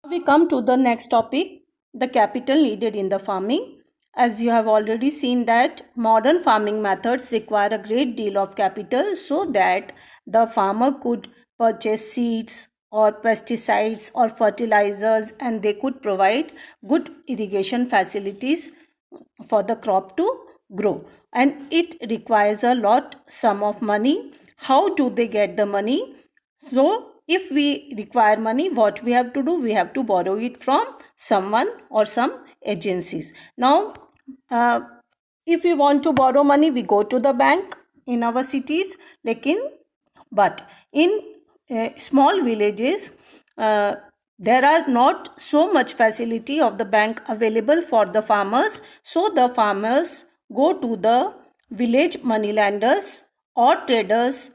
We come to the next topic, the capital needed in the farming. As you have already seen that modern farming methods require a great deal of capital so that the farmer could purchase seeds or pesticides or fertilizers, and they could provide good irrigation facilities for the crop to grow, and it requires a lot sum of money. How do they get the money? So if we require money, what we have to do? We have to borrow it from someone or some agencies. Now if we want to borrow money, we go to the bank in our cities, but in small villages there are not so much facility of the bank available for the farmers, so the farmers go to the village moneylenders or traders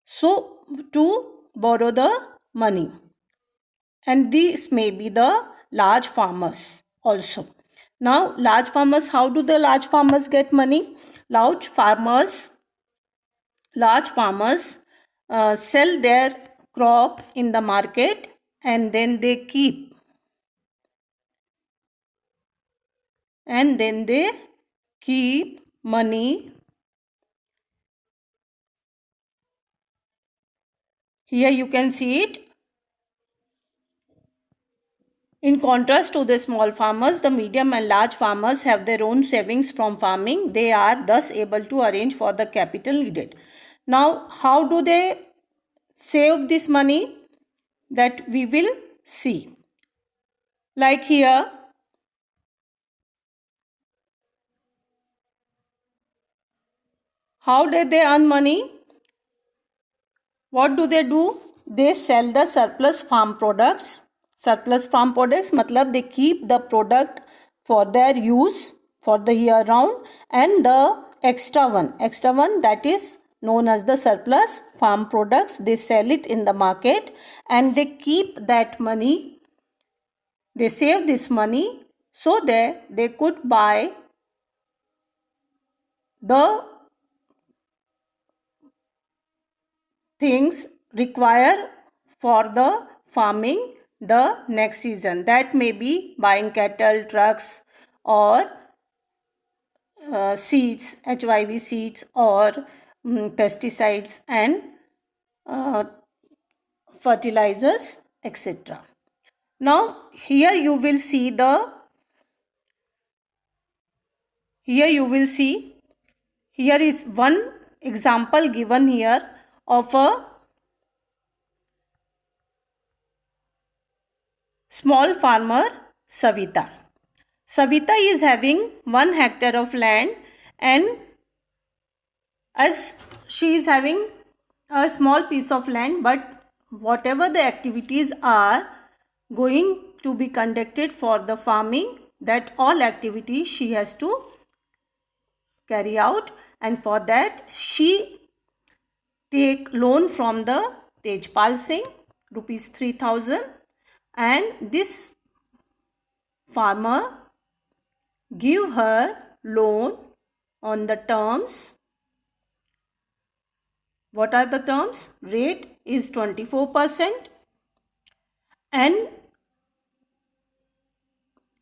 so to borrow the money, and these may be the large farmers also. Now large farmers, how do the large farmers get money? Large farmers sell their crop in the market, and then they keep money. Here you can see it. In contrast to the small farmers, the medium and large farmers have their own savings from farming. They are thus able to arrange for the capital needed. Now, how do they save this money? That we will see. Like here, how did they earn money? What do? They sell the surplus farm products. Surplus farm products matlab they keep the product for their use for the year round, and the extra one that is known as the surplus farm products, they sell it in the market, and they keep that money. They save this money so that they could buy the things required for the farming the next season. That may be buying cattle, trucks, or seeds, HYV seeds, or pesticides and fertilizers, etc. Now here you will see here is one example given here of a small farmer, Savita. Savita is having 1 hectare of land, and as she is having a small piece of land, but whatever the activities are going to be conducted for the farming, that all activities she has to carry out, and for that she take loan from the Tejpal Singh, rupees 3,000, and this farmer give her loan on the terms. What are the terms? Rate is 24%, and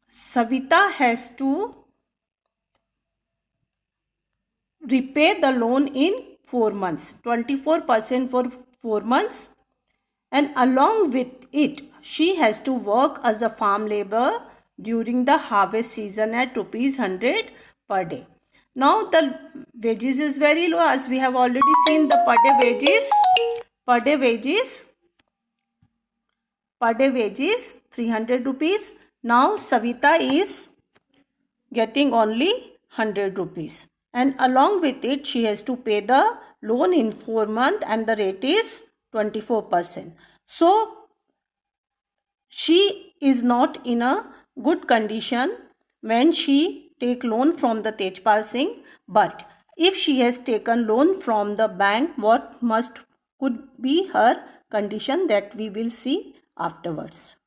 Savita has to repay the loan in 4 months, 24% for 4 months, and along with it she has to work as a farm labor during the harvest season at rupees 100 per day. Now the wages is very low, as we have already seen the per day wages 300 rupees. Now Savita is getting only 100 rupees, and along with it she has to pay the loan in 4 months, and the rate is 24%. So she is not in a good condition when she take loan from the Tejpal Singh, but if she has taken loan from the bank, what could be her condition, that we will see afterwards.